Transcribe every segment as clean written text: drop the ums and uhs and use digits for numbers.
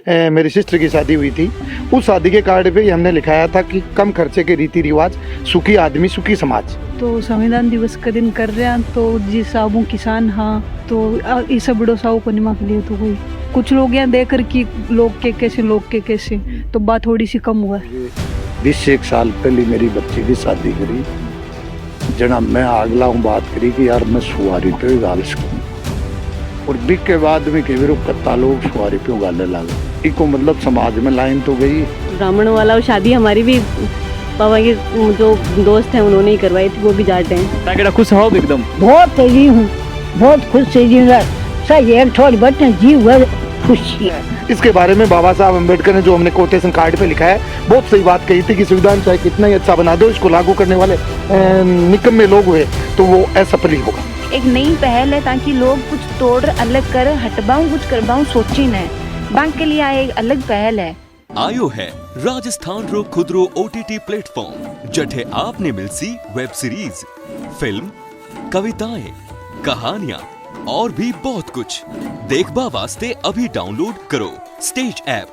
मेरी सिस्टर की शादी हुई थी। उस शादी के कार्ड पे ही हमने लिखाया था कि कम खर्चे के रीति रिवाज, सुखी आदमी सुखी समाज। तो संविधान दिवस का दिन कर रहे हैं तो जिस साबू किसान हाँ तो इस बड़ो साहू को निमा के लिए तो कोई कुछ लोग यहाँ देकर कि लोग के कैसे तो बात थोड़ी सी कम हुआ है। 20 साल पहले मेरी बच्ची की शादी करी, जना मैं अगला हूँ बात करी कि यार मैं सुहारी पे गाल सकूँ, और बिक के बाद में कई बार कत्ता लोग सुहारी पे गालने लगे। इको मतलब समाज में लाइन तो गई। ब्राह्मण वाला शादी हमारी भी पापा के जो दोस्त हैं उन्होंने ही करवाई थी, वो भी जाते हैं। ताकि खुश हो एकदम बहुत तेजी हूँ, बहुत खुश से जी सही एक थोड़ी बच्चे जी हुआ खुशी है। इसके बारे में बाबा साहब अम्बेडकर ने जो हमने कोटेशन कार्ड पे लिखा है बहुत सही बात कही थी कि संविधान चाहे कितना ही अच्छा बना दो, इसको लागू करने वाले निकम्मे लोग हुए तो वो असफल ही होगा। एक नई पहल है ताकि लोग कुछ तोड़ अलग कर हटबाऊं कुछ करबाऊं सोची न, बैंक के लिए एक अलग पहल है। आयो है राजस्थान रो खुदरो OTT प्लेटफॉर्म जठे आपने मिलसी वेब सीरीज, फिल्म, कविताएं, कहानियां और भी बहुत कुछ देखबा वास्ते अभी डाउनलोड करो स्टेज ऐप।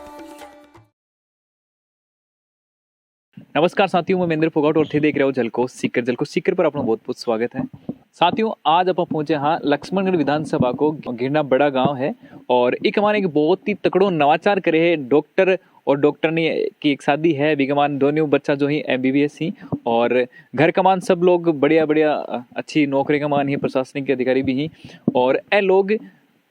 नमस्कार साथियों, मैं महेंद्र फोगाट और थे देख रहे हो जलको सीकर पर अपना बहुत बहुत स्वागत है। साथियों, आज अपन पहुंचे हाँ लक्ष्मणगढ़ विधानसभा को घिरना बड़ा गांव है और एक हमारे एक बहुत ही तकड़ो नवाचार करे है। डॉक्टर और डॉक्टरनी की एक शादी है, विगमान दोनों बच्चा जो ही MBBS ही और घर कमान सब लोग बढ़िया बढ़िया अच्छी नौकरी कमान ही, प्रशासनिक के अधिकारी भी ही और ए लोग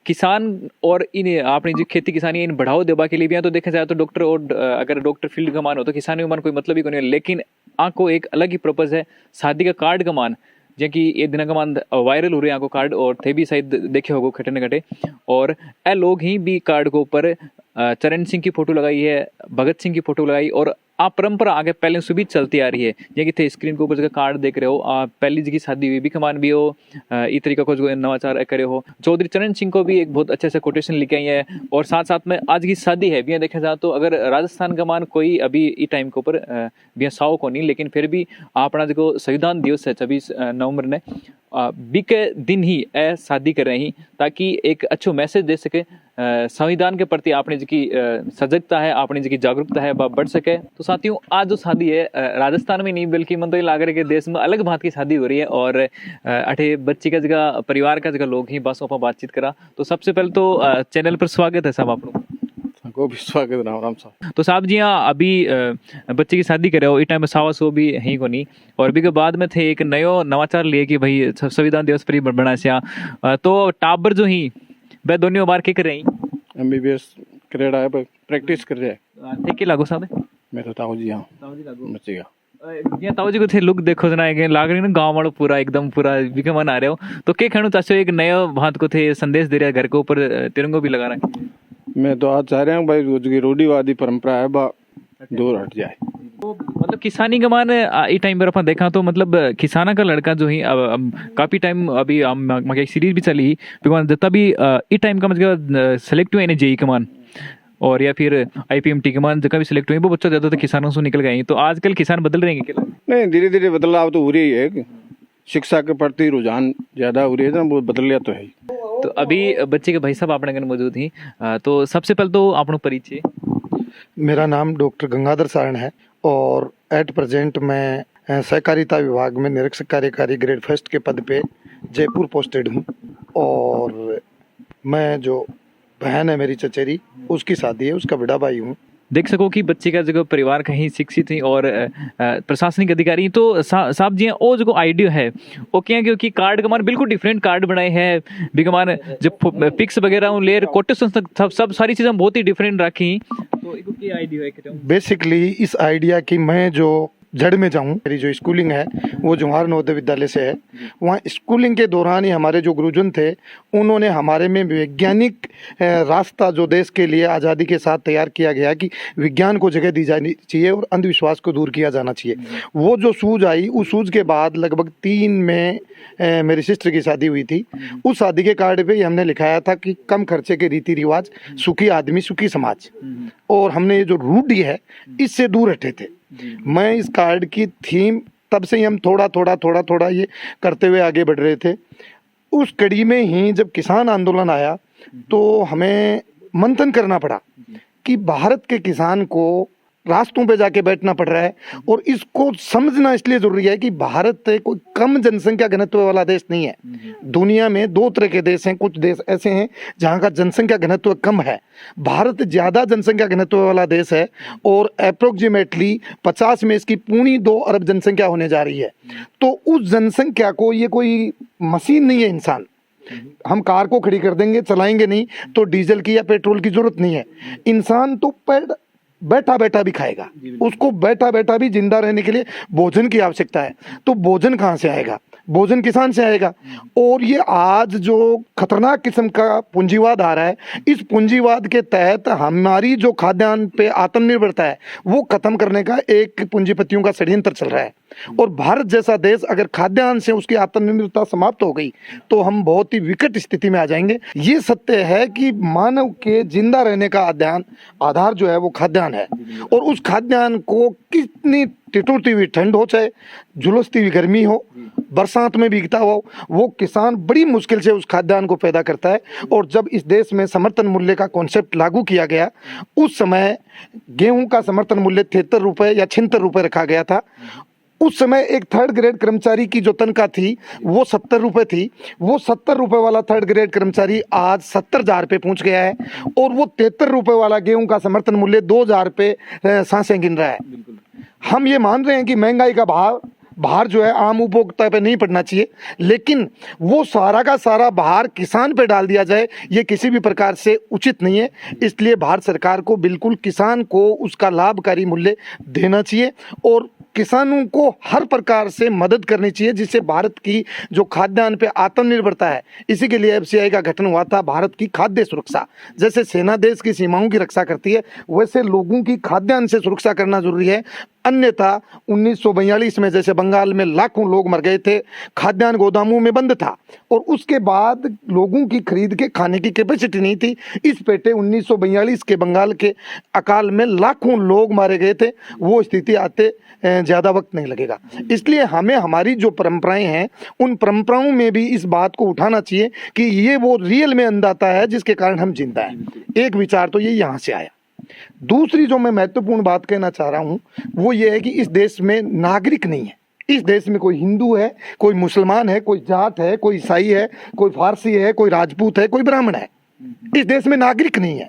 किसान और इन आपने जो खेती किसानी इन बढ़ावा देवा के लिए भी हैं। तो देखा जाए तो डॉक्टर और अगर डॉक्टर फील्ड का मान हो तो किसानी मान कोई मतलब ही नहीं है, लेकिन आपको एक अलग ही पर्पज है शादी का कार्ड का मान, जो कि ये दिन का मान वायरल हो रहे हैं आपको कार्ड और थे भी शायद देखे होगो खटे न खटे। और ए लोग ही भी कार्ड के ऊपर चरण सिंह की फोटो लगाई है, भगत सिंह की फोटो लगाई और आप परंपरा आगे पहले से भी चलती आ रही है। ये कि थे स्क्रीन के ऊपर जगह कार्ड देख रहे हो, पहली जी की शादी हुई भी कमान भी हो, इस तरीका को जो नवाचार करे हो। चौधरी चरण सिंह को भी एक बहुत अच्छे से कोटेशन लिखे आई है और साथ साथ में आज की शादी है भी देखा जाए तो अगर राजस्थान का मान कोई अभी इस टाइम के ऊपर भी साव को नहीं, लेकिन फिर भी अपना जो संविधान दिवस है 26 नवंबर ने बी के दिन ही शादी कर रहे हैं ताकि एक अच्छो मैसेज दे सके संविधान के प्रति आपने जी की सजगता है, आपने जी की जागरूकता है वह बढ़ सके। तो साथियों, आज जो शादी है राजस्थान में नहीं बल्कि मन तो ये लाग रहे के देश में अलग बात की शादी हो रही है और अठे बच्ची का जगह परिवार का जगह लोग ही बस पर बातचीत करा। तो सबसे पहले तो चैनल पर स्वागत है साहब आप लोग को भी स्वागत राम साहब। तो साहब जी हाँ अभी बच्चे की शादी करे हो इस टाइम में सावा सो भी है को नहीं और भी के बाद में थे एक नयो नवाचार लिए कि भाई संविधान दिवस पर ही बना से तो टाबर जो ही वह दोनों बार के कर रही MBBS करेड़ा है प्रैक्टिस कर रहे हैं। थे के लागो साहब मेरा ताऊ जी हाँ बचेगा ये ताऊ जी को थे लुक देखो जना लाग रही ना गाँव वालों पूरा एकदम पूरा विकमन आ रहे हो। तो के खणु चाचो एक नयो बात को थे संदेश दे रहा है घर के ऊपर तिरंगो भी लगा रहा है। मैं तो आज चाह रहा हूँ भाई रोज की रूढ़िवादी परंपरा है बा दूर हट जाए। तो मतलब किसानी का मान इस टाइम पर अपन देखा तो मतलब किसाना का लड़का जो ही अब काफी टाइम अभी एक सीरीज भी चली जितना भी इस टाइम का मतलब सेलेक्ट हुए JEE का मान और या फिर IPMT के मान जगह भी सिलेक्ट हुए वो बच्चा ज्यादा तो किसानों से निकल गए। तो आजकल किसान बदल रहे हैं क्या? नहीं, धीरे धीरे बदलाव तो हो रही है, शिक्षा के प्रति रुझान ज्यादा हो रही है, वो बदल लिया तो है। तो अभी बच्चे के भाई साहब अपने घर मौजूद ही, तो सबसे पहले तो आपनो परिचय। मेरा नाम डॉक्टर गंगाधर सारण है और एट प्रेजेंट मैं सहकारिता विभाग में निरीक्षक कार्यकारी ग्रेड 1 के पद पे जयपुर पोस्टेड हूँ और मैं जो बहन है मेरी चचेरी उसकी शादी है, उसका बड़ा भाई हूँ। देख सको कि बच्चे का जो परिवार कहीं शिक्षित है और प्रशासनिक अधिकारी तो साहब जी वो जो आइडिया है वो क्या क्योंकि कार्ड का मान बिल्कुल डिफरेंट कार्ड बनाए हैं बिकमान जब पिक्स वगैरह लेयर कोटेशन तक सब सारी चीजें बहुत ही डिफरेंट रखी। तो क्या आइडिया है? बेसिकली इस आइडिया की मैं जो जड़ में जाऊं, मेरी जो स्कूलिंग है वो जवाहर नवोदय विद्यालय से है। वहाँ स्कूलिंग के दौरान ही हमारे जो गुरुजन थे उन्होंने हमारे में वैज्ञानिक रास्ता जो देश के लिए आज़ादी के साथ तैयार किया गया कि विज्ञान को जगह दी जानी चाहिए और अंधविश्वास को दूर किया जाना चाहिए। वो जो सूझ आई, उस सूझ के बाद लगभग 3 में मेरी सिस्टर की शादी हुई थी। उस शादी के कार्ड पे ही हमने लिखाया था कि कम खर्चे के रीति रिवाज, सुखी आदमी सुखी समाज, और हमने ये जो रूढ़ी है इससे दूर हटे थे। मैं इस कार्ड की थीम तब से ही हम थोड़ा ये करते हुए आगे बढ़ रहे थे। उस कड़ी में ही जब किसान आंदोलन आया तो हमें मंथन करना पड़ा कि भारत के किसान को रास्तों पे जाके बैठना पड़ रहा है। और इसको समझना इसलिए जरूरी है कि भारत कोई कम जनसंख्या घनत्व वाला देश नहीं है। दुनिया में दो तरह के देश हैं, कुछ देश ऐसे हैं जहाँ का जनसंख्या घनत्व कम है, भारत ज्यादा जनसंख्या घनत्व वाला देश है और अप्रोक्सीमेटली 50 में इसकी 2.25 अरब जनसंख्या होने जा रही है। तो उस जनसंख्या को, ये कोई मशीन नहीं है इंसान, हम कार को खड़ी कर देंगे, चलाएंगे नहीं तो डीजल की या पेट्रोल की जरूरत नहीं है। इंसान तो बैठा बैठा भी खाएगा, उसको बैठा बैठा भी जिंदा रहने के लिए भोजन की आवश्यकता है। तो भोजन कहाँ से आएगा? भोजन किसान से आएगा। और ये आज जो खतरनाक किस्म का पूंजीवाद आ रहा है, इस पूंजीवाद के तहत हमारी जो खाद्यान्न पे आत्मनिर्भरता है वो खत्म करने का एक पूंजीपतियों का षड्यंत्र चल रहा है। और भारत जैसा देश अगर खाद्यान्न से उसकी आत्मनिर्भरता समाप्त हो गई तो हम बहुत ही विकट स्थिति में आ जाएंगे। ये सत्य है कि मानव के जिंदा रहने का आधार जो है वो खाद्यान्न है। और उस खाद्यान्न को कितनी टिटूरती हुई ठंड हो, चाहे झुलसती हुई गर्मी हो, बरसात में भीगता हो, वो किसान बड़ी मुश्किल से उस खाद्यान्न को पैदा करता है। और जब इस देश में समर्थन मूल्य का कॉन्सेप्ट लागू किया गया, उस समय गेहूं का समर्थन मूल्य 73 रुपए या 76 रुपए रखा गया था। उस समय एक थर्ड ग्रेड कर्मचारी की जो तनख्वाह थी वो 70 रुपए थी। वो 70 रुपए वाला थर्ड ग्रेड कर्मचारी आज 70,000 पे पहुंच गया है। और वो 73 रुपए वाला गेहूं का समर्थन मूल्य 2,000 पे सांसें गिन रहा है। हम ये मान रहे हैं कि महंगाई का भार जो है आम उपभोक्ता पे नहीं पड़ना चाहिए, लेकिन वो सारा का सारा भार किसान पे डाल दिया जाए, ये किसी भी प्रकार से उचित नहीं है। इसलिए भारत सरकार को बिल्कुल किसान को उसका लाभकारी मूल्य देना चाहिए और किसानों को हर प्रकार से मदद करनी चाहिए, जिससे भारत की जो खाद्यान्न पे आत्मनिर्भरता है, इसी के लिए एफसीआई का गठन हुआ था। भारत की खाद्य सुरक्षा, जैसे सेना देश की सीमाओं की रक्षा करती है, वैसे लोगों की खाद्यान्न से सुरक्षा करना जरूरी है। अन्यथा 1942 में जैसे बंगाल में लाखों लोग मर गए थे, खाद्यान्न गोदामों में बंद था और उसके बाद लोगों की खरीद के खाने की कैपेसिटी नहीं थी। इस पेटे 1942 के बंगाल के अकाल में लाखों लोग मारे गए थे। वो स्थिति आते ज़्यादा वक्त नहीं लगेगा। इसलिए हमें हमारी जो परंपराएं हैं उन परंपराओं में भी इस बात को उठाना चाहिए कि ये वो रियल में अन्नदाता है जिसके कारण हम जिंदा हैं। एक विचार तो ये यहाँ से आया। दूसरी जो मैं महत्वपूर्ण बात कहना चाह रहा हूँ वो ये है कि इस देश में नागरिक नहीं है। इस देश में कोई हिंदू है, कोई मुसलमान है, कोई जाट है, कोई ईसाई है, कोई फारसी है, कोई राजपूत है, कोई ब्राह्मण है। इस देश में नागरिक नहीं है।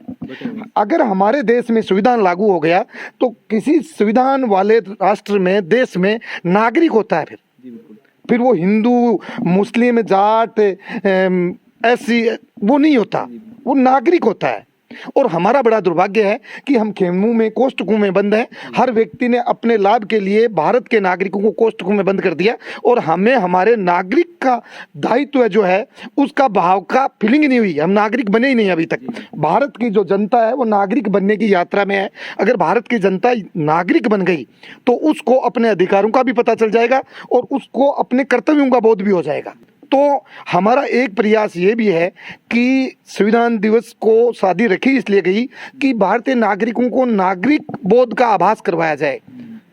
अगर हमारे देश में संविधान लागू हो गया तो किसी संविधान वाले राष्ट्र में, देश में नागरिक होता है। फिर वो हिंदू, मुस्लिम, जाट, ऐसी वो नहीं होता, वो नागरिक होता है। और हमारा बड़ा दुर्भाग्य है कि हम खेमों में, कोष्टकों में बंद हैं। हर व्यक्ति ने अपने लाभ के लिए भारत के नागरिकों को कोष्टकों में बंद कर दिया और हमें हमारे नागरिक का दायित्व जो है उसका भाव का फीलिंग नहीं हुई। हम नागरिक बने ही नहीं अभी तक। भारत की जो जनता है वो नागरिक बनने की यात्रा में है। अगर भारत की जनता नागरिक बन गई तो उसको अपने अधिकारों का भी पता चल जाएगा और उसको अपने कर्तव्यों का बोध भी हो जाएगा। तो हमारा एक प्रयास ये भी है कि संविधान दिवस को सादी रखी इसलिए गई कि भारतीय नागरिकों को नागरिक बोध का आभास करवाया जाए।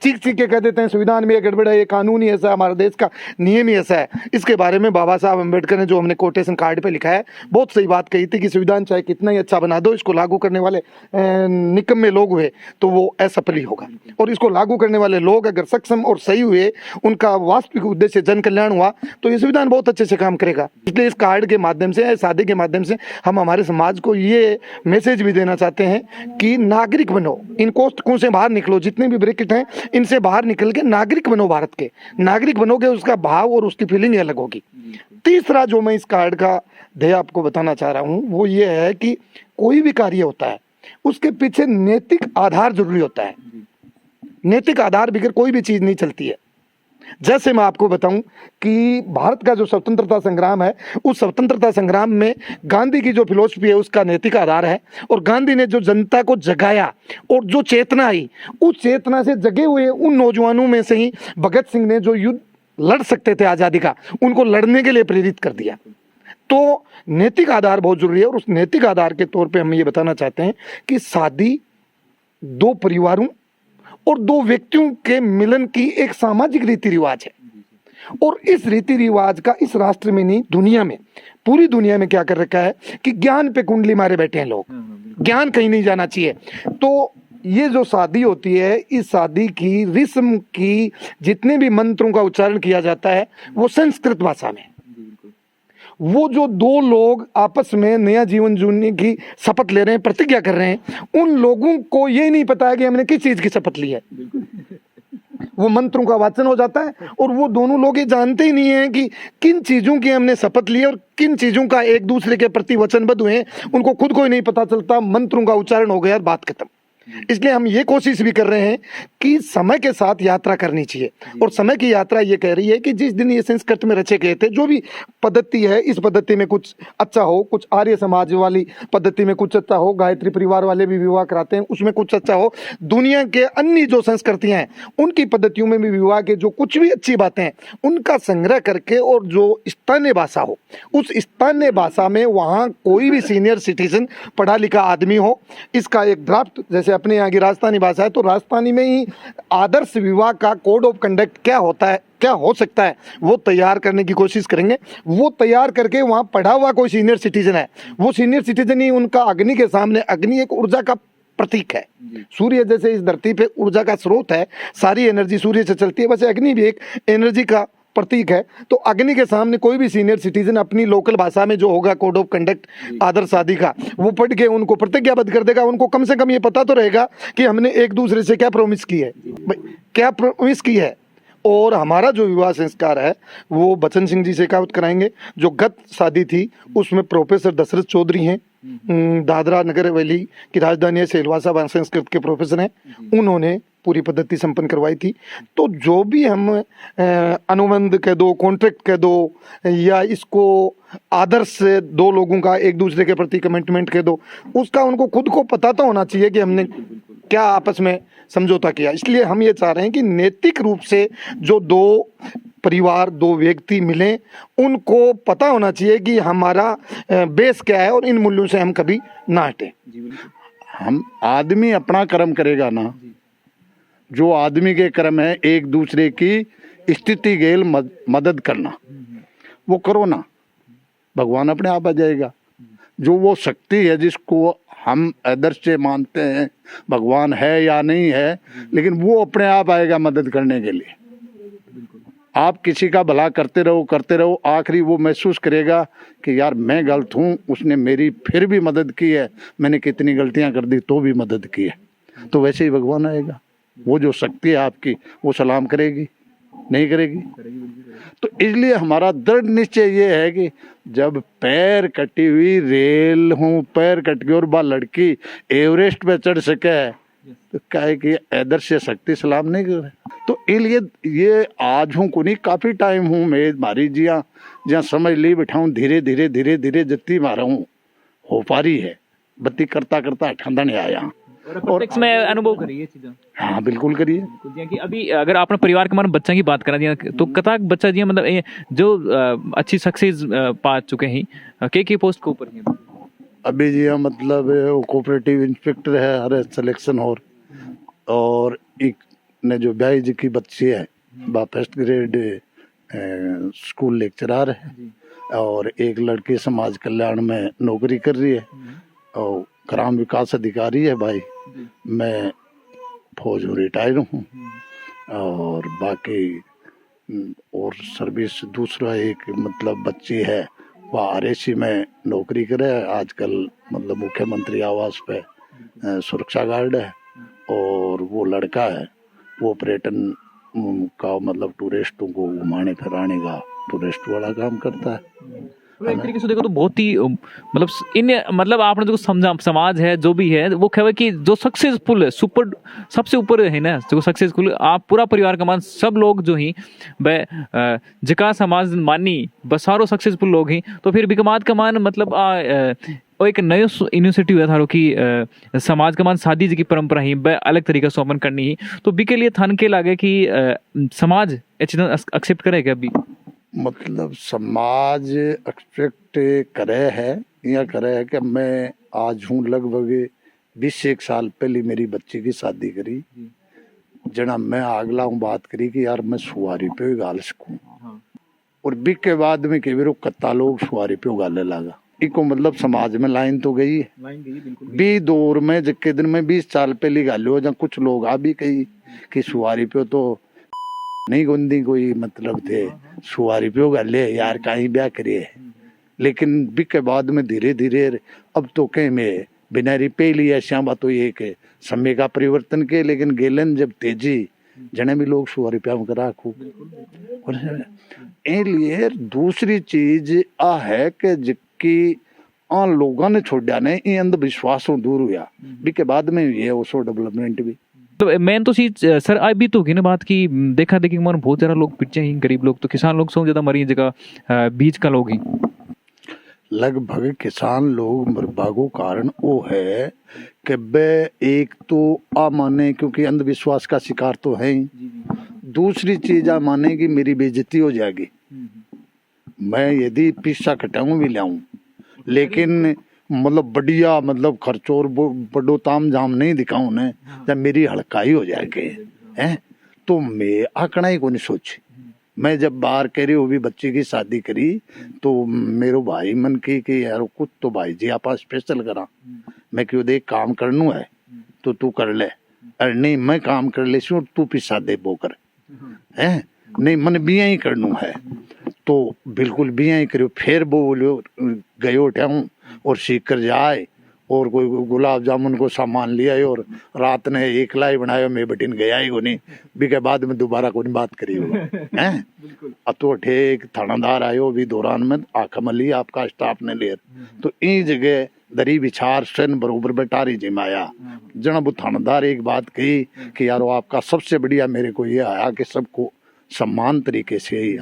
चीख के कह देते हैं संविधान में ये गड़बड़ है, ये कानून ही ऐसा है, हमारे देश का नियम ही ऐसा है। इसके बारे में बाबा साहब अम्बेडकर ने जो हमने कोटेशन कार्ड पे लिखा है बहुत सही बात कही थी कि संविधान चाहे कितना ही अच्छा बना दो, इसको लागू करने वाले निकम्मे लोग हुए तो वो असफल ही होगा। और इसको लागू करने वाले लोग अगर सक्षम और सही हुए, उनका वास्तविक उद्देश्य जन कल्याण हुआ तो ये संविधान बहुत अच्छे से काम करेगा। इसलिए इस कार्ड के माध्यम से, शादी के माध्यम से हम हमारे समाज को ये मैसेज भी देना चाहते हैं कि नागरिक बनो, इन कोष्टकों से बाहर निकलो, जितने भी ब्रैकेट हैं इनसे बाहर निकल के नागरिक बनो। भारत के नागरिक बनोगे, उसका भाव और उसकी फीलिंग अलग होगी। तीसरा जो मैं इस कार्ड का ध्येय आपको बताना चाह रहा हूं वो ये है कि कोई भी कार्य होता है उसके पीछे नैतिक आधार जरूरी होता है। नैतिक आधार बगैर कोई भी चीज नहीं चलती है। जैसे मैं आपको बताऊं कि भारत का जो स्वतंत्रता संग्राम है, उस स्वतंत्रता संग्राम में गांधी की जो फिलॉसफी है उसका नैतिक आधार है। और गांधी ने जो जनता को जगाया और जो चेतना आई, उस चेतना से जगे हुए उन नौजवानों में से ही भगत सिंह ने जो युद्ध लड़ सकते थे आज़ादी का, उनको लड़ने के लिए प्रेरित कर दिया। तो नैतिक आधार बहुत जरूरी है। और उस नैतिक आधार के तौर पर हम ये बताना चाहते हैं कि शादी दो परिवारों और दो व्यक्तियों के मिलन की एक सामाजिक रीति रिवाज है। और इस रीति रिवाज का इस राष्ट्र में नहीं, दुनिया में, पूरी दुनिया में क्या कर रखा है कि ज्ञान पे कुंडली मारे बैठे हैं लोग, ज्ञान कहीं नहीं जाना चाहिए। तो ये जो शादी होती है, इस शादी की रस्म की जितने भी मंत्रों का उच्चारण किया जाता है वो संस्कृत भाषा में। वो जो दो लोग आपस में नया जीवन जीने की शपथ ले रहे हैं, प्रतिज्ञा कर रहे हैं, उन लोगों को ये नहीं पता है कि हमने किस चीज की शपथ ली है। वो मंत्रों का वाचन हो जाता है और वो दोनों लोग ये जानते ही नहीं है कि किन चीजों की हमने शपथ ली है और किन चीजों का एक दूसरे के प्रति वचनबद्ध हुए हैं, उनको खुद को ही नहीं पता चलता। मंत्रों का उच्चारण हो गया, बात खत्म। इसलिए हम ये कोशिश भी कर रहे हैं कि समय के साथ यात्रा करनी चाहिए, और समय की यात्रा ये कह रही है कि जिस दिन ये संस्कृत में रचे गए थे, जो भी पद्धति है, इस पद्धति में कुछ अच्छा हो, कुछ आर्य समाज वाली पद्धति में कुछ अच्छा हो, गायत्री परिवार वाले भी विवाह कराते हैं, उसमें कुछ अच्छा हो, दुनिया के अन्य जो संस्कृतियां हैं उनकी पद्धतियों में भी विवाह के जो कुछ भी अच्छी बातें हैं उनका संग्रह करके, और जो स्थानीय भाषा हो उस स्थानीय भाषा में वहाँ कोई भी सीनियर सिटीजन पढ़ा लिखा आदमी हो, इसका एक ड्राफ्ट, जैसे अपने यहाँ की राजस्थानी भाषा है तो राजस्थानी में ही आदर्श विवाह का कोड ऑफ कंडक्ट क्या होता है, क्या हो सकता है, वो तैयार करने की कोशिश करेंगे। वो तैयार करके वहाँ पढ़ा हुआ कोई सीनियर सिटीजन है, वो सीनियर सिटीजन ही उनका अग्नि के सामने, अग्नि एक ऊर्जा का प्रतीक है, सूर्य जैसे इस धरती पे ऊर्जा का स्रोत है, सारी एनर्जी सूर्य से चलती है, वैसे अग्नि भी एक एनर्जी का प्रतीक है। तो अग्नि के सामने कोई भी सीनियर सिटीजन अपनी लोकल भाषा में जो होगा कोड ऑफ कंडक्ट आदर्श शादी का, वो पढ़ के उनको प्रतिज्ञाबद्ध कर देगा। उनको कम से कम ये पता तो रहेगा कि हमने एक दूसरे से क्या प्रॉमिस की है, क्या प्रॉमिस की है। और हमारा जो विवाह संस्कार है वो बचन सिंह जी शेखावत कराएंगे। जो गत शादी थी उसमें प्रोफेसर दशरथ चौधरी हैं, दादरा नगर हवेली की राजधानी है, सेलवासा संस्कृत के प्रोफेसर हैं, उन्होंने पूरी पद्धति संपन्न करवाई थी। तो जो भी हम अनुबंध कह दो, कॉन्ट्रैक्ट कह दो, या इसको आदर्श से दो लोगों का एक दूसरे के प्रति कमिटमेंट कह दो, उसका उनको खुद को पता तो होना चाहिए कि हमने क्या आपस में समझौता किया। इसलिए हम ये चाह रहे हैं कि नैतिक रूप से जो दो परिवार, दो व्यक्ति मिले, उनको पता होना चाहिए कि हमारा बेस क्या है और इन मूल्यों से हम कभी ना हटें। हम आदमी अपना कर्म करेगा ना, जो आदमी के कर्म है एक दूसरे की स्थिति गेल मदद करना, वो करो ना, भगवान अपने आप आ जाएगा। जो वो शक्ति है जिसको हम आदर्श से मानते हैं, भगवान है या नहीं है, लेकिन वो अपने आप आएगा मदद करने के लिए। आप किसी का भला करते रहो, आखिरी वो महसूस करेगा कि यार मैं गलत हूँ, उसने मेरी फिर भी मदद की है, मैंने कितनी गलतियाँ कर दी तो भी मदद की है। तो वैसे ही भगवान आएगा, वो जो शक्ति है आपकी वो सलाम करेगी, नहीं करेगी। तो इसलिए हमारा दृढ़ निश्चय ये है कि जब पैर कटी हुई रेल हूँ, पैर कट गई और बा लड़की एवरेस्ट पे चढ़ सके, तो क्या है कि आदर्श शक्ति सलाम नहीं करे। तो इसलिए ये आज हूँ को नहीं, काफ़ी टाइम हूँ मैं मारी जिया जहाँ समझ ली बैठाऊँ, धीरे धीरे जितनी मारा हूँ हो पा रही है, बत्ती करता ठंडा नहीं आया। और प्रत्यक्ष में अनुभव करिए चीजें। हाँ बिल्कुल करिए। कि अभी अगर आपने परिवार के मानो बच्चा की बात करा दिया तो कताक बच्चा जी मतलब जो अच्छी सक्सेस पा चुके हैं के पोस्ट के ऊपर हैं अभी जी मतलब वो कोऑपरेटिव इंस्पेक्टर है हर सिलेक्शन और एक ने जो ब्याई जी की बच्ची है वह फर्स्ट ग्रेड स्कूल लेक्चरर है, और एक लड़की समाज कल्याण में नौकरी कर रही है और ग्राम विकास अधिकारी है भाई। मैं फौज में रिटायर हूँ और बाकी और सर्विस दूसरा एक मतलब बच्ची है वह RSC में नौकरी करे, आजकल मतलब मुख्यमंत्री आवास पे सुरक्षा गार्ड है, और वो लड़का है वो पर्यटन का मतलब टूरिस्टों को घुमाने फिराने का टूरिस्ट वाला काम करता है। एक तरीके से देखो तो बहुत ही मतलब इन मतलब आपने जो समझा समाज है जो भी है वो कहे कि जो सक्सेसफुल है सुपर सबसे ऊपर है ना, जो सक्सेसफुल आप पूरा परिवार का मान सब लोग जो ही वह जिका समाज मानी बस सारो सक्सेसफुल लोग ही, तो फिर बिकमात का मान मतलब एक नयो इनिशिएटिव है थारो कि समाज का मान शादी जी की परंपरा ही वह अलग तरीके से ओपन करनी ही, तो बी के लिए थान के लागे कि समाज एक्सेप्ट करेगा अभी मतलब समाज एक्सपेक्ट करे है या करे है कि मैं आज हूँ लगभग 21 साल पहले मेरी बच्ची की शादी करी जना मैं आगला हूँ बात करी कि यार मैं सुवारी पे गाल सकूं और बिक के बाद में के बेरो कत्ता लोग सुवारी पे गाले लगा इको मतलब समाज में लाइन तो गई है बी दौर में जिक्के दिन में 20 साल पहले गालो जहाँ कुछ लोग आ भी कही कि सुवारी पे तो नहीं गुंदी कोई मतलब थे सुवारी पे गाले यार कहीं ब्याह करिए लेकिन बिक के बाद में धीरे धीरे अब तो कहीं में बिनारी पे लिया श्यामा तो ये के समय का परिवर्तन के लेकिन गेलन जब तेजी जने भी लोग सुवारी पे करा खूब लिए दूसरी चीज आ है कि जिक्की आन लोगों ने छोड़ा ने ये अंधविश्वासों दूर हुआ भी के बाद में ये उसो डेवलपमेंट भी तो मैं तो सी सर अभी तो की ना बात की देखा देखी मन बहुत ज्यादा लोग पिछे ही गरीब लोग तो किसान लोग सौ ज्यादा मरी जगह बीज का लोग ही लगभग किसान लोग मरबागो कारण वो है कि बे एक तो आ माने क्योंकि अंधविश्वास का शिकार तो है ही दूसरी चीज आ माने कि मेरी बेइज्जती हो जाएगी मैं यदि पिस्सा कटाऊं भी लाऊं लेकिन मतलब बढ़िया मतलब खर्चों और बड़ो ताम झाम नहीं दिखाऊं ने जब मेरी हड़काई हो जाएगी हैं तो मैं आकड़ा ही को नहीं सोची मैं जब बाहर करी वो भी बच्ची की शादी करी तो मेरो भाई मन की कि यार कुछ तो भाई जी आप स्पेशल करा मैं क्यों देख काम करनू है तो तू कर ले अरे नहीं मैं काम कर ले तू पिसा दे बोकर है नहीं मन बिया ही करनू है तो बिल्कुल बिया ही करो फिर वो बोलो गए उठाऊं और सीख कर जाए और कोई गुलाब जामुन को सामान लिया और रात ने एक लाई बनाया मैं बटिन गया ही को नहीं भी के बाद में दोबारा कोई बात करी हैं अब तो ठेक थानादार आयो भी दौरान में आकमली आपका स्टाफ ने ले तो इन जगह दरी विचार सन बरोबर बेटारी जिमाया जना वो थानादार एक बात कही कि यार वो आपका सबसे बढ़िया मेरे को ये आया कि सबको सम्मान तरीके से ही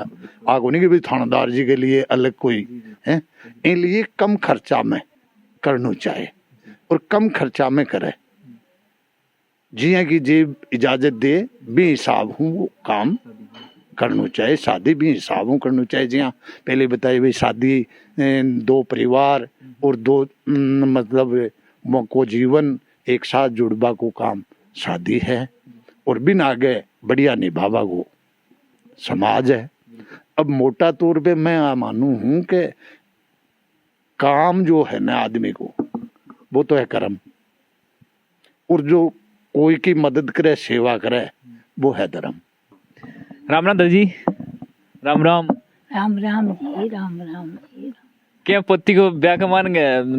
आगो नहीं कि भी थानादार जी के लिए अलग कोई है इन लिए कम खर्चा में करना चाहिए और कम खर्चा में करे जिया की जेब इजाजत दे भी हिसाब हूँ वो काम करना चाहिए शादी भी हिसाब हूँ करना चाहिए जिया पहले बताई भाई शादी दो परिवार और दो मतलब को जीवन एक साथ जुड़वा को काम शादी है और बिन आगे बढ़िया निभावा को समाज है अब मोटा तौर पे मैं मानू हूँ कि काम जो है ना आदमी को वो तो है कर्म और जो कोई की मदद करे सेवा करे वो है धर्म। राम राम दादी राम राम राम राम जी राम राम जी क्या पत्ती को ब्याह का मान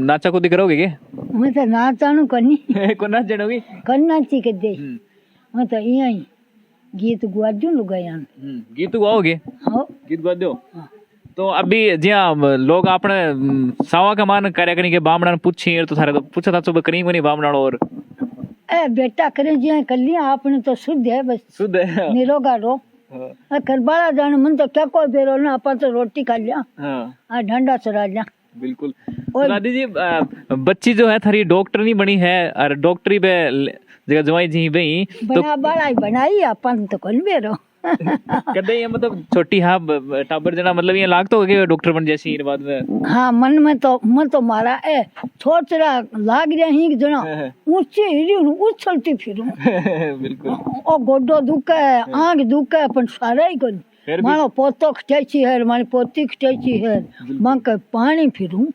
नाचा कूदी करोगे क्या मैं तो नाचाणु करनी को नाच जनोगी करना ची के दे मैं तो यही गीत गुआजू लुगाया गीत गाओगे हो गीत गा दो तो अभी जिया लोग अपने सावा का मान कार्य करने के बामणा पूछी तो थारे तो पूछा था तो करी को नहीं बामणा और ए बेटा करे जिया कर लिया आपने तो शुद्ध है बस शुद्ध है निरोगा रो करबाला जाने मन तो क्या कोई बेरो ना अपन तो रोटी खा लिया हाँ ठंडा चरा लिया बिल्कुल तो दादी जी बच्ची जो है थारी डॉक्टर नहीं बनी है और डॉक्टरी पे जगह जवाई जी भाई तो बनाई अपन तो कौन बेरो कदे ये मतलब छोटी हाँ टाबर जना मतलब ये लाग तो हो डॉक्टर बन जैसी बाद में हाँ मन तो मारा ए छोटा लाग रहा ही जना ऊंचे हिरी उछलती फिरूं बिल्कुल ओ गोडो दुखे आंख दुखे पण सारा ही कोन मानो पोतो खटेची है मारी पोती खटेची है मां के पानी फिरूं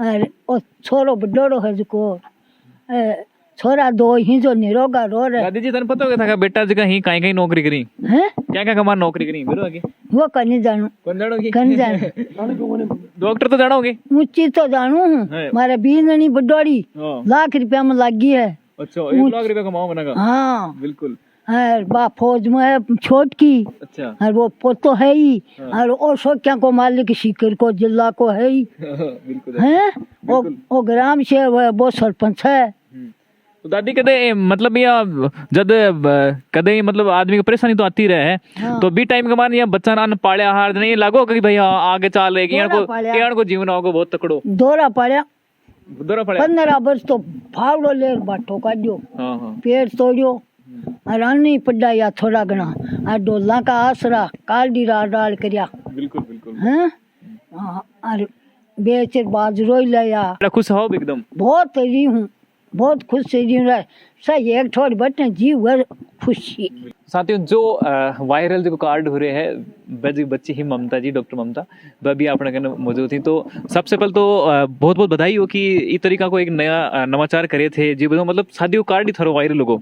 और ओ छोरो बडोड़ो है जको छोरा दो ही जो निरोगा रो रहे दादी जी तन पता होगा था बेटा जगह ही कहीं कहीं नौकरी करी हैं क्या क्या कमान नौकरी करी मेरे आगे वो कहीं जानू कौन जानोगी कहीं जानू डॉक्टर तो जानोगे ऊंची तो जानू हूँ मारे बीननी बडोड़ी लाख रुपया में लगी है अच्छा 1 लाख रुपया कमाओ बनेगा हाँ बिल्कुल बा फौज में छोटकी अच्छा और वो पोतो है ही और सोक्या को मालिक सीकर को जिला को है ही बिल्कुल है वो ग्राम से वो सरपंच है तो दादी कदे मतलब या जब कदे मतलब आदमी को परेशानी तो आती रहे हाँ। तो बी टाइम के मान या बच्चा ना पाले आहार नहीं लागो कि भाई आगे चाल रहे कि को जीवन होगा बहुत तकड़ो दौरा पड़ा 15 वर्ष तो फावड़ो ले बाटो काढ़ो पेड़ तोड़ियो रानी पड़ा या थोड़ा घना आ डोला का आसरा काली डाल करिया बिल्कुल बिल्कुल हैं और बेच बाजरो ले या खुश हो एकदम बहुत री हूँ बहुत खुश से जी रहा सही एक थोड़ी बटन जीव भर खुशी। साथियों जो वायरल जो कार्ड हो रहे हैं बच्ची ही ममता जी, डॉक्टर ममता, वह भी अपने कने मौजूद थी। तो सबसे पहले तो बहुत बहुत बधाई हो कि इस तरीका को एक नया नवाचार करे थे जी, मतलब शादी कार्ड ही थारो वायरल हो।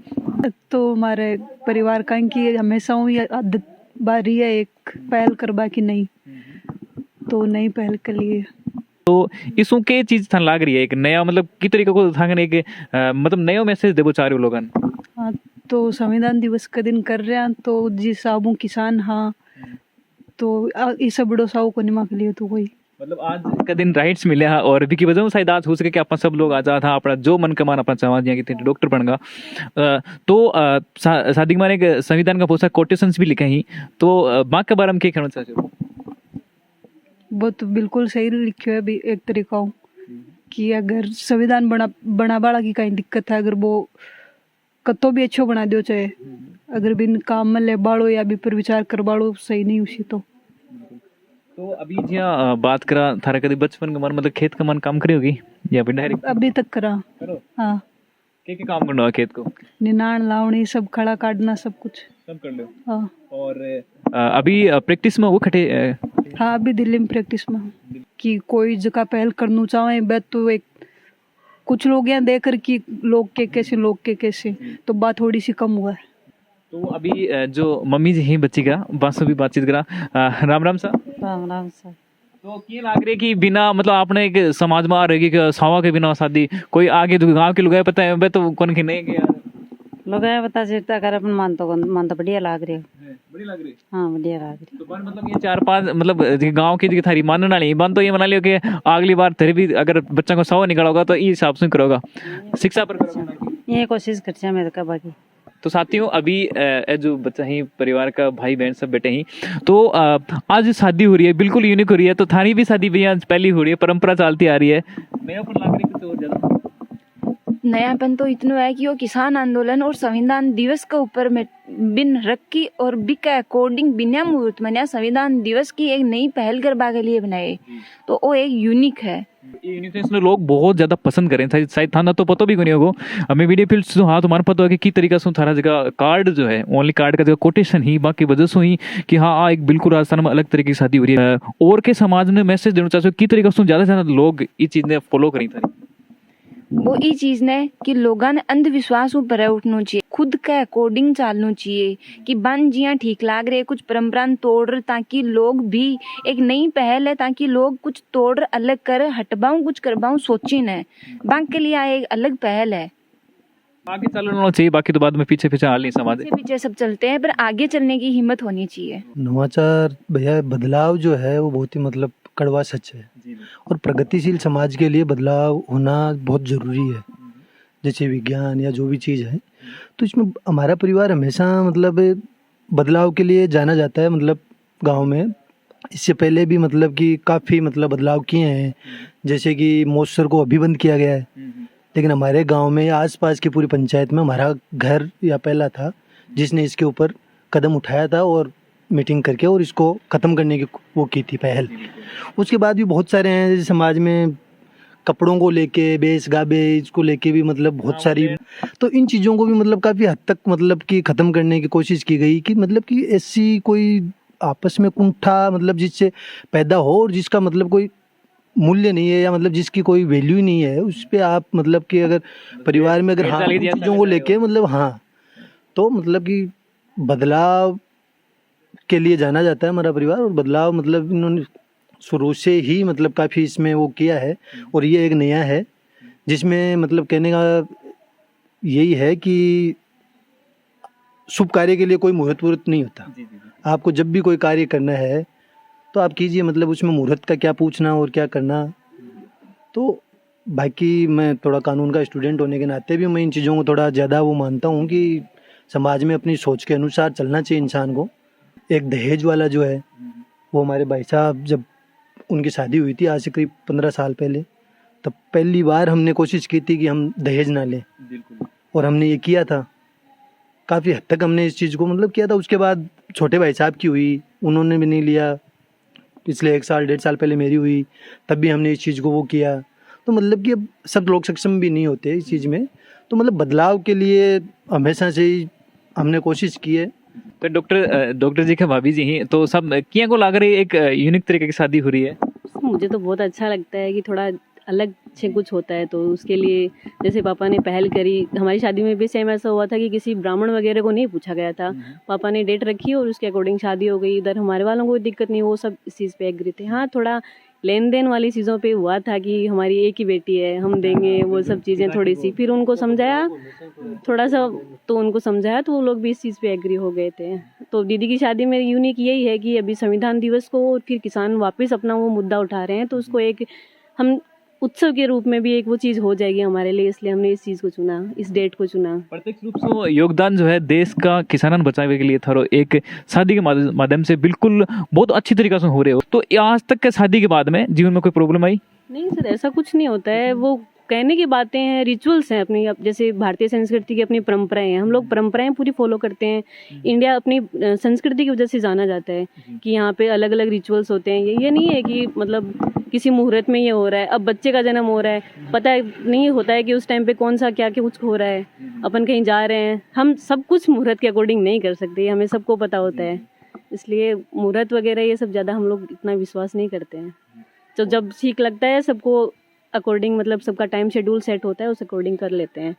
तो हमारे परिवार का कि हमेशा ये आदत बारी है एक पहल करवा की नहीं, तो नई पहल के लिए तो इसमें के चीज थान लाग रही है एक नया, मतलब की तरीके को थाने एक मतलब नयो मैसेज देवो चाह रहे हो लोगन। हाँ, तो संविधान दिवस का दिन कर रहे हैं तो जी साबू किसान हाँ, तो इस बड़ो साहू को निमा के लिए तो कोई मतलब आज का दिन राइट्स मिले हैं और भी की वजह से शायद आज हो सके कि अपन सब लोग आज था अपना जो मन का मान अपना चाहवा दिया कि डॉक्टर बन गया। तो शादी के माने एक संविधान का बहुत सारे कोटेशंस भी लिखे ही, तो माँ के बारे में क्या कहना चाहते हो? वो तो बिल्कुल सही लिखियो है भी एक तरीका कि अगर संविधान बना बाड़ा की कहीं दिक्कत है, अगर वो कतो भी अच्छो बना दो, चाहे अगर बिन काम में ले बाड़ो या भी पर विचार कर बाड़ो सही नहीं उसी तो अभी जिया बात करा थारा कभी बचपन का मन मतलब खेत का मन काम करे होगी या फिर डायरेक्ट अभी तक करा। हाँ, क्या काम करना है खेत को? निनाण लावणी सब खड़ा काटना सब कुछ सब कर लो। हाँ, और अभी प्रैक्टिस में वो खटे हाँ अभी दिल्ली में प्रैक्टिस में कि कोई जगह पहल करना चाहे बस तो एक कुछ लोग यहाँ देख कर कि लोग के कैसे तो बात थोड़ी सी कम हुआ है। तो अभी जो मम्मी जी हैं बच्ची का बासो भी बातचीत करा। राम राम सा। राम राम सर। तो क्या लाग रही कि बिना मतलब आपने एक समाज में आ रही कि सावा के बिना शादी कोई आगे तो गांव के लोग पता है तो कौन की नहीं गया लोग बता चिरता कर अपन मान तो बढ़िया लाग रहे हो। बढ़िया लग रही। हाँ बढ़िया लाग रही। तो पर मतलब ये 4-5 मतलब गांव की जगह थारी मानने वाली बन तो ये मना लियो कि अगली बार तेरे भी अगर बच्चा को सावा निकलोगा तो इस हिसाब से करोगा शिक्षा पर करोगा ये कोशिश कर मेरे का बाकी। तो साथियों अभी जो बच्चा ही परिवार का भाई बहन सब बेटे ही तो आज शादी हो रही है, बिल्कुल यूनिक हो रही है। तो थारी भी शादी भैया पहली हो रही है, परंपरा चलती आ रही है। नयापन लग रही है कुछ और ज्यादा। नयापन तो इतना है कि वो किसान आंदोलन और संविधान दिवस के ऊपर में बिन रखी और बिक अकॉर्डिंग बिना मुहूर्त मना संविधान दिवस की एक नई पहल करवा के लिए बनाए, तो वो एक यूनिक है। इसमें लोग बहुत ज्यादा पसंद करें शायद थाना तो पता भी नहीं होगा हमें वीडियो फिल्म तो हाँ तुम्हारा पता होगा कि तरीका से थारा जगह कार्ड जो है ओनली कार्ड का जगह कोटेशन ही बाकी वजह से ही कि हाँ एक बिल्कुल राजस्थान में अलग तरीके की शादी हो रही है और के समाज में मैसेज देना चाहते हो कि तरीका से ज्यादा से ज्यादा लोग इस चीज ने फॉलो करी था। वो ये चीज ने कि लोगों ने अंधविश्वास ऊपर उठना चाहिए, खुद के अकॉर्डिंग चलना चाहिए कि बन जिया ठीक लाग रहे कुछ परंपरा तोड़ रहे ताकि लोग भी एक नई पहल है ताकि लोग कुछ तोड़ अलग कर हटवाऊं कुछ करवाऊं सोचे न बैंक के लिए एक अलग पहल है। आगे चलना चाहिए बाकी तो बाद में पीछे पीछे हाल नहीं समाज पीछे सब चलते हैं पर आगे चलने की हिम्मत होनी चाहिए। नवाचार भैया बदलाव जो है वो बहुत ही मतलब कड़वा सच है और प्रगतिशील समाज के लिए बदलाव होना बहुत ज़रूरी है, जैसे विज्ञान या जो भी चीज़ है। तो इसमें हमारा परिवार हमेशा मतलब बदलाव के लिए जाना जाता है, मतलब गांव में इससे पहले भी मतलब कि काफ़ी मतलब बदलाव किए हैं, जैसे कि महोत्सव को अभी बंद किया गया है, लेकिन हमारे गांव में आसपास की पूरी पंचायत में हमारा घर या पहला था जिसने इसके ऊपर कदम उठाया था और मीटिंग करके और इसको ख़त्म करने की वो की थी पहल। उसके बाद भी बहुत सारे हैं जैसे समाज में कपड़ों को लेके बेस गाबे इसको लेके भी मतलब बहुत सारी, तो इन चीज़ों को भी मतलब काफ़ी हद तक मतलब कि ख़त्म करने की कोशिश की गई कि मतलब कि ऐसी कोई आपस में कुंठा मतलब जिससे पैदा हो और जिसका मतलब कोई मूल्य नहीं है या मतलब जिसकी कोई वैल्यू ही नहीं है उस पर आप मतलब कि अगर परिवार में अगर हाँ इन चीज़ों को लेके मतलब हाँ तो मतलब कि बदलाव के लिए जाना जाता है हमारा परिवार और बदलाव मतलब इन्होंने शुरू से ही मतलब काफ़ी इसमें वो किया है और ये एक नया है जिसमें मतलब कहने का यही है कि शुभ कार्य के लिए कोई मुहूर्त वूर्त नहीं होता। आपको जब भी कोई कार्य करना है तो आप कीजिए, मतलब उसमें मुहूर्त का क्या पूछना और क्या करना। तो बाकी मैं थोड़ा कानून का स्टूडेंट होने के नाते भी मैं इन चीज़ों को थोड़ा ज़्यादा वो मानता हूँ कि समाज में अपनी सोच के अनुसार चलना चाहिए इंसान को। एक दहेज वाला जो है वो हमारे भाई साहब जब उनकी शादी हुई थी आज से करीब 15 साल पहले, तब पहली बार हमने कोशिश की थी कि हम दहेज ना लें और हमने ये किया था। काफ़ी हद तक हमने इस चीज़ को मतलब किया था। उसके बाद छोटे भाई साहब की हुई, उन्होंने भी नहीं लिया। पिछले 1 साल 1.5 साल पहले मेरी हुई, तब भी हमने इस चीज़ को वो किया। तो मतलब कि अब सब लोग सक्षम भी नहीं होते इस चीज़ में, तो मतलब बदलाव के लिए हमेशा से ही हमने कोशिश की है। तो डॉक्टर जी के भाभी जी ही तो सब किया को लग रही एक यूनिक तरीके की शादी हो रही है। मुझे तो बहुत अच्छा लगता है कि थोड़ा अलग से कुछ होता है, तो उसके लिए जैसे पापा ने पहल करी। हमारी शादी में भी सेम ऐसा हुआ था कि किसी ब्राह्मण वगैरह को नहीं पूछा गया था, पापा ने डेट रखी और उसके अकॉर्डिंग शादी हो गई। इधर हमारे वालों को कोई दिक्कत नहीं, वो सब इस चीज़ पे एग्री थे। हाँ, थोड़ा लेन देन वाली चीज़ों पे हुआ था कि हमारी एक ही बेटी है, हम देंगे, वो सब चीज़ें थोड़ी सी। फिर उनको समझाया थोड़ा सा, तो उनको समझाया तो वो लोग भी इस चीज़ पे एग्री हो गए थे। तो दीदी की शादी में यूनिक यही है कि अभी संविधान दिवस को और फिर किसान वापस अपना वो मुद्दा उठा रहे हैं, तो उसको एक हम उत्सव के रूप में भी एक वो चीज़ हो जाएगी हमारे लिए, इसलिए हमने इस चीज़ को चुना, इस डेट को चुना। प्रत्यक्ष रूप से योगदान जो है देश का किसानन बचाने के लिए था, एक शादी के माध्यम से बिल्कुल बहुत अच्छी तरीके से हो रहे हो। तो आज तक के शादी के बाद में जीवन में कोई प्रॉब्लम आई? नहीं सर, ऐसा कुछ नहीं होता है। वो कहने की बातें हैं, रिचुअल्स हैं अपनी। जैसे भारतीय संस्कृति की अपनी परंपराएं हैं, हम लोग परंपराएं पूरी फॉलो करते हैं। इंडिया अपनी संस्कृति की वजह से जाना जाता है कि यहाँ पे अलग अलग रिचुअल्स होते हैं। ये नहीं है कि मतलब किसी मुहूर्त में ये हो रहा है, अब बच्चे का जन्म हो रहा है, पता नहीं होता है कि उस टाइम पे कौन सा क्या कुछ हो रहा है, अपन कहीं जा रहे हैं। हम सब कुछ मुहूर्त के अकॉर्डिंग नहीं कर सकते, हमें सबको पता होता है। इसलिए मुहूर्त वगैरह ये सब ज़्यादा हम लोग इतना विश्वास नहीं करते हैं। तो जब ठीक लगता है सबको अकॉर्डिंग, मतलब सबका टाइम शेड्यूल सेट होता है, उस अकॉर्डिंग कर लेते हैं,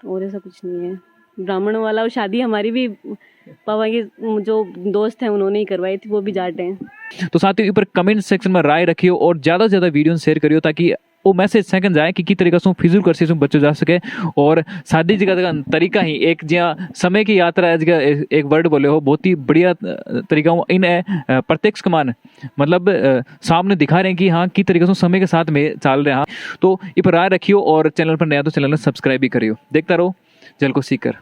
और ऐसा कुछ नहीं है। ब्राह्मण वाला शादी हमारी भी पापा के जो दोस्त हैं उन्होंने ही करवाई थी, वो भी जाट हैं। तो साथियों ऊपर कमेंट सेक्शन में राय रखियो और ज़्यादा से ज़्यादा वीडियो शेयर करियो ताकि वो मैसेज सेकंड जाए कि तरीका से फिजूल कर से बच्चों जा सके। और शादी जगह का तरीका ही एक जहाँ समय की यात्रा है, जगह एक वर्ड बोले हो, बहुत ही बढ़िया तरीका इन प्रत्यक्ष कमान मतलब सामने दिखा रहे हैं कि हाँ की तरीके से समय के साथ में चल रहे हैं। तो इस पर राय रखियो और चैनल पर नया तो चैनल सब्सक्राइब भी करियो। देखता रहो झलको सीकर।